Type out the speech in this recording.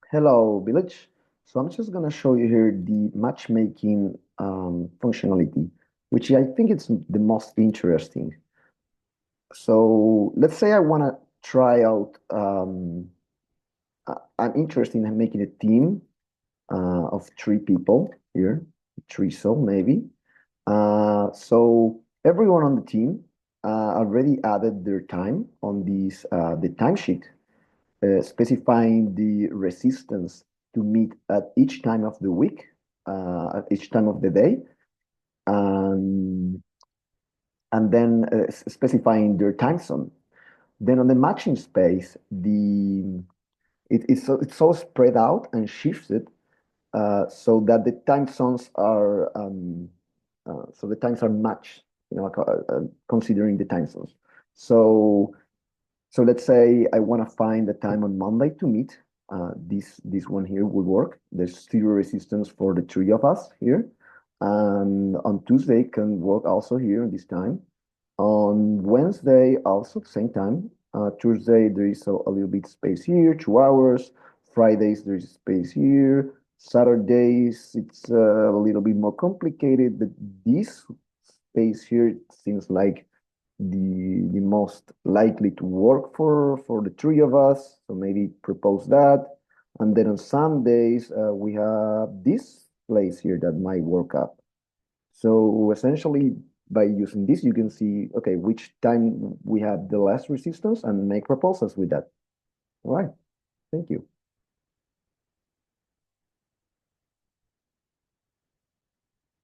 Hello, Village. So I'm just gonna show you here the matchmaking functionality, which I think it's the most interesting. So let's say I wanna try out. I'm interested in making a team of three people here, threesome maybe. So everyone on the team already added their time on the timesheet specifying the resistance to meet at each time of the week, at each time of the day, and then specifying their time zone. Then on the matching space, it's so spread out and shifted so that the time zones are so the times are matched, considering the time zones. So So let's say I want to find a time on Monday to meet. This one here would work. There's zero resistance for the three of us here. And on Tuesday can work also here this time. On Wednesday also same time. Tuesday there is a little bit space here, 2 hours. Fridays there is space here. Saturdays it's a little bit more complicated, but this space here seems like the most likely to work for the three of us. So maybe propose that. And then on some days we have this place here that might work up. So essentially, by using this, you can see, okay, which time we have the less resistance and make proposals with that. All right. Thank you.